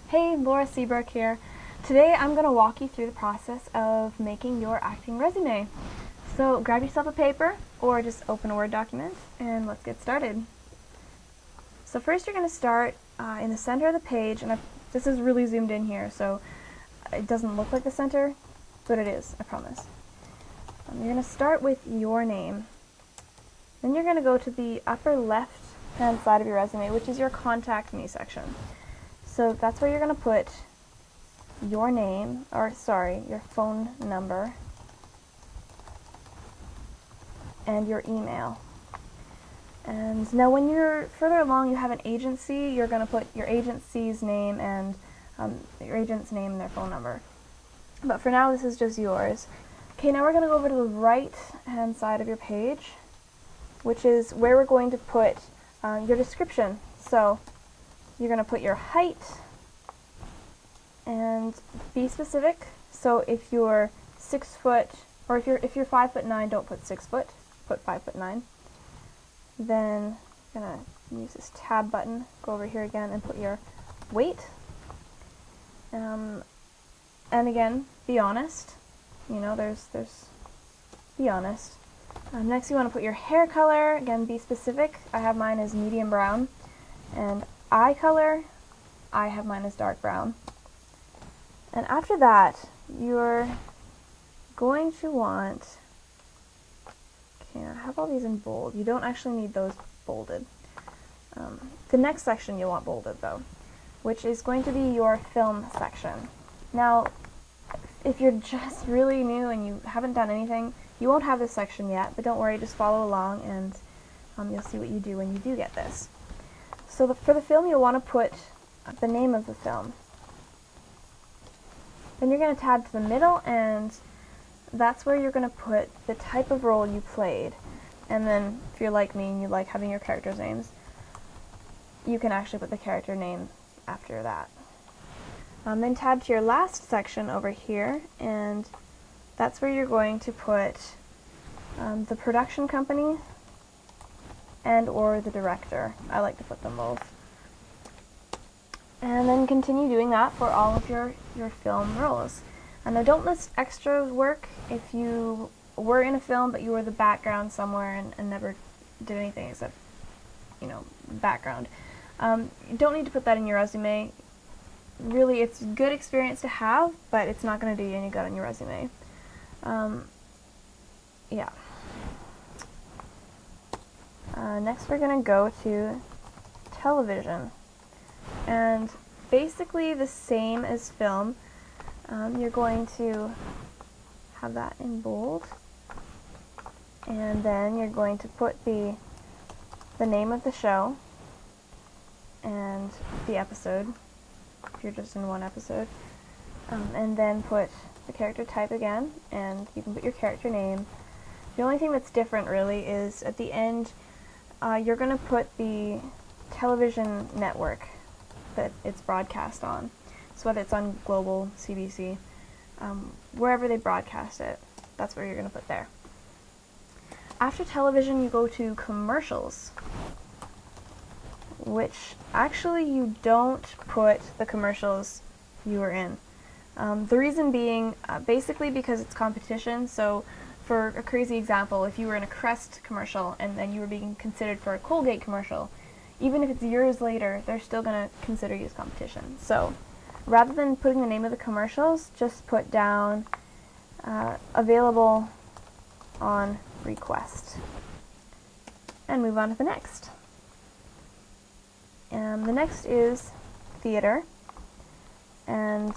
Hey, Laura Seabrook here. Today I'm going to walk you through the process of making your acting resume. So grab yourself a paper or just open a Word document and let's get started. So first you're going to start in the center of the page, and this is really zoomed in here so it doesn't look like the center, but it is, I promise. You're going to start with your name. Then you're going to go to the upper left hand side of your resume, which is your Contact Me section. So that's where you're going to put your name, your phone number, and your email. And now when you're further along, you have an agency, you're going to put your agency's name and your agent's name and their phone number. But for now, this is just yours. Okay, now we're going to go over to the right hand side of your page, which is where we're going to put your description. So you're going to put your height and be specific. So if you're 6 foot, or if you're 5'9", don't put 6 foot, put 5'9". Then you're going to use this tab button, go over here again and put your weight. And again, be honest. You know, be honest. Next you want to put your hair color, again be specific. I have mine as medium brown. And eye color, I have mine as dark brown. And after that, you're going to want, okay, I have all these in bold. You don't actually need those bolded. The next section you'll want bolded though, which is going to be your film section. Now, if you're just really new and you haven't done anything, you won't have this section yet, but don't worry, just follow along and you'll see what you do when you do get this. So for the film, you'll want to put the name of the film. Then you're going to tab to the middle, and that's where you're going to put the type of role you played. And then if you're like me and you like having your characters' names, you can actually put the character name after that. Then tab to your last section over here, and that's where you're going to put the production company and or the director. I like to put them both. And then continue doing that for all of your film roles. And now don't list extra work if you were in a film but you were the background somewhere and never did anything except, you know, background. You don't need to put that in your resume. Really, it's a good experience to have, but it's not going to do you any good on your resume. Yeah. Next we're going to go to television. And basically the same as film. You're going to have that in bold. And then you're going to put the name of the show and the episode, if you're just in one episode. And then put the character type again, and you can put your character name. The only thing that's different really is at the end you're going to put the television network that it's broadcast on. So whether it's on Global, CBC, wherever they broadcast it, that's where you're going to put there. After television you go to commercials, which actually you don't put the commercials you were in. The reason being basically because it's competition. So for a crazy example, if you were in a Crest commercial and then you were being considered for a Colgate commercial, even if it's years later, they're still going to consider you as competition. So rather than putting the name of the commercials, just put down available on request and move on to the next. The next is theater. And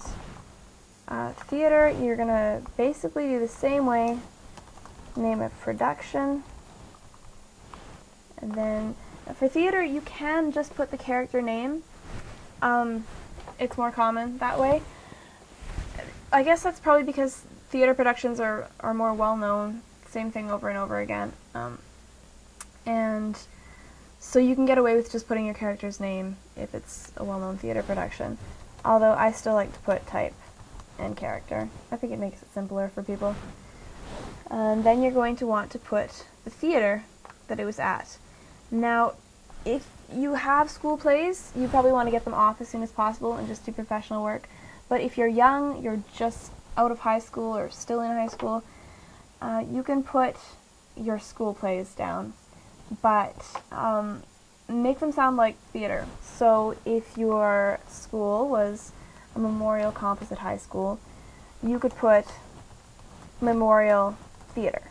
theater, you're going to basically do the same way. Name of production. And then for theater, you can just put the character name. It's more common that way. I guess that's probably because theater productions are more well-known, same thing over and over again. And so you can get away with just putting your character's name if it's a well-known theater production. Although I still like to put type and character. I think it makes it simpler for people. And then you're going to want to put the theater that it was at. Now, if you have school plays, you probably want to get them off as soon as possible and just do professional work. But if you're young, you're just out of high school or still in high school, you can put your school plays down, but make them sound like theater. So if your school was a Memorial Composite High School, you could put Memorial Theater.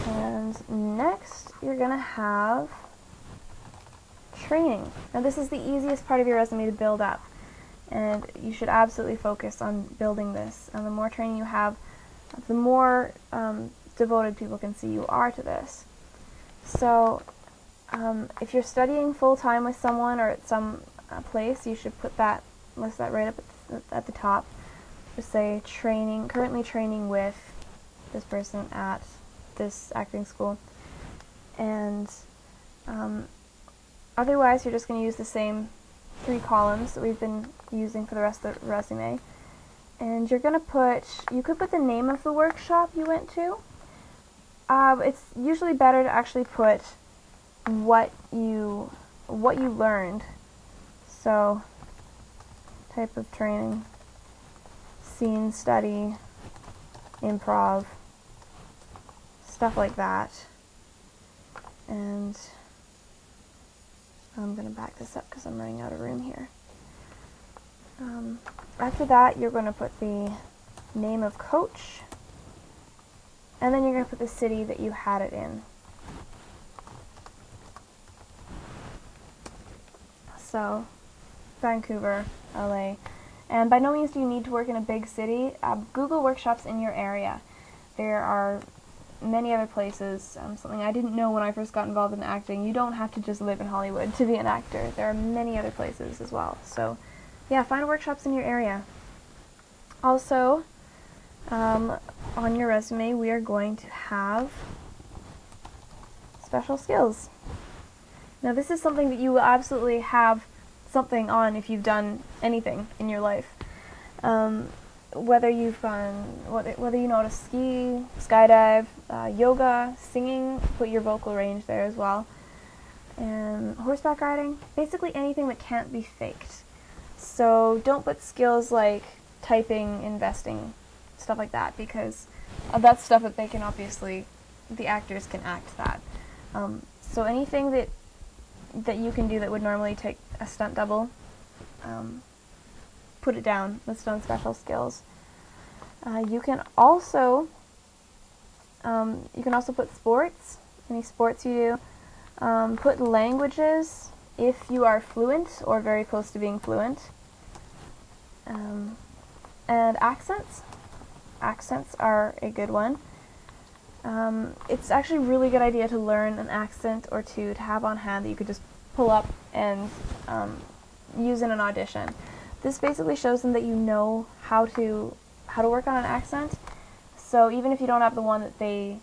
And next, you're going to have training. Now this is the easiest part of your resume to build up, and you should absolutely focus on building this. And the more training you have, the more devoted people can see you are to this. So if you're studying full-time with someone or at some place, you should list that right up at the top. Just say currently training with this person at this acting school. And otherwise, you're just going to use the same 3 columns that we've been using for the rest of the resume. And you're going to you could put the name of the workshop you went to. It's usually better to actually put what you learned. So, type of training, scene study, improv, stuff like that. And I'm going to back this up because I'm running out of room here. After that, you're going to put the name of coach, and then you're going to put the city that you had it in. So, Vancouver, LA. And by no means do you need to work in a big city. Google workshops in your area. There are many other places, something I didn't know when I first got involved in acting. You don't have to just live in Hollywood to be an actor. There are many other places as well. So, yeah, find workshops in your area. Also, on your resume, we are going to have special skills. Now, this is something that you will absolutely have something on if you've done anything in your life. Whether you've whether you know how to ski, skydive, yoga, singing, put your vocal range there as well, and horseback riding, basically anything that can't be faked. So don't put skills like typing, investing, stuff like that, because that's stuff that they can the actors can act that. So anything that you can do that would normally take a stunt double, put it down, list on special skills. You can also put sports, any sports you do. Put languages if you are fluent or very close to being fluent. And accents. Accents are a good one. It's actually a really good idea to learn an accent or two to have on hand that you could just pull up and use in an audition. This basically shows them that you know how to work on an accent. So even if you don't have the one that they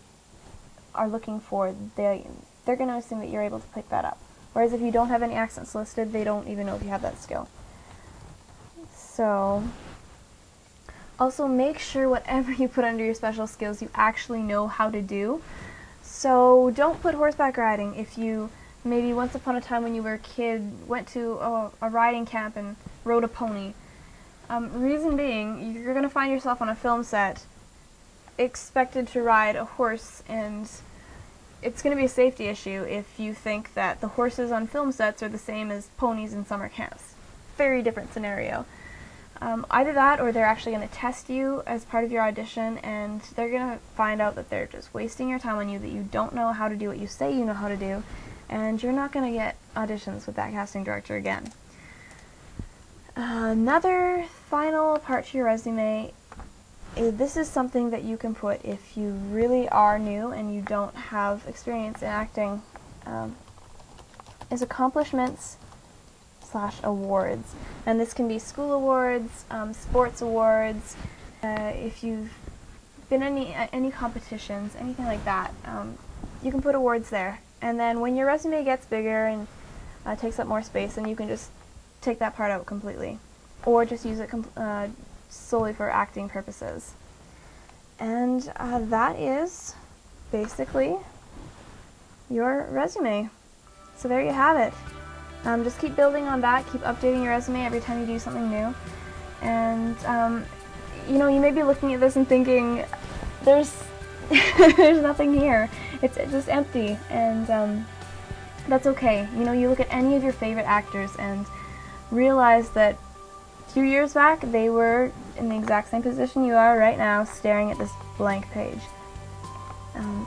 are looking for, they're going to assume that you're able to pick that up. Whereas if you don't have any accents listed, they don't even know if you have that skill. So also make sure whatever you put under your special skills you actually know how to do. So don't put horseback riding if you maybe once upon a time when you were a kid went to a riding camp and rode a pony. Reason being, you're going to find yourself on a film set expected to ride a horse, and it's going to be a safety issue if you think that the horses on film sets are the same as ponies in summer camps. Very different scenario. Either that, or they're actually going to test you as part of your audition, and they're going to find out that they're just wasting your time on you, that you don't know how to do what you say you know how to do, and you're not going to get auditions with that casting director again. Another final part to your resume, this is something that you can put if you really are new and you don't have experience in acting, is accomplishments / awards. And this can be school awards, sports awards, if you've been in any competitions, anything like that, you can put awards there. And then when your resume gets bigger and takes up more space, then you can just take that part out completely, or just use it solely for acting purposes. And that is basically your resume. So there you have it. Just keep building on that, keep updating your resume every time you do something new. And you know, you may be looking at this and thinking, there's there's nothing here. It's just empty, and that's okay. You know, you look at any of your favorite actors and realize that a few years back they were in the exact same position you are right now, staring at this blank page.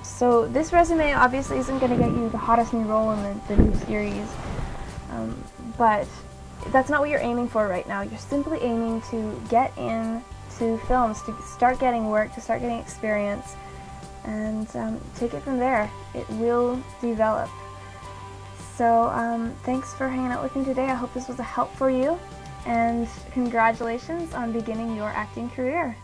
So this resume obviously isn't going to get you the hottest new role in the new series, but that's not what you're aiming for right now. You're simply aiming to get into films, to start getting work, to start getting experience, and take it from there. It will develop. So thanks for hanging out with me today. I hope this was a help for you, and congratulations on beginning your acting career.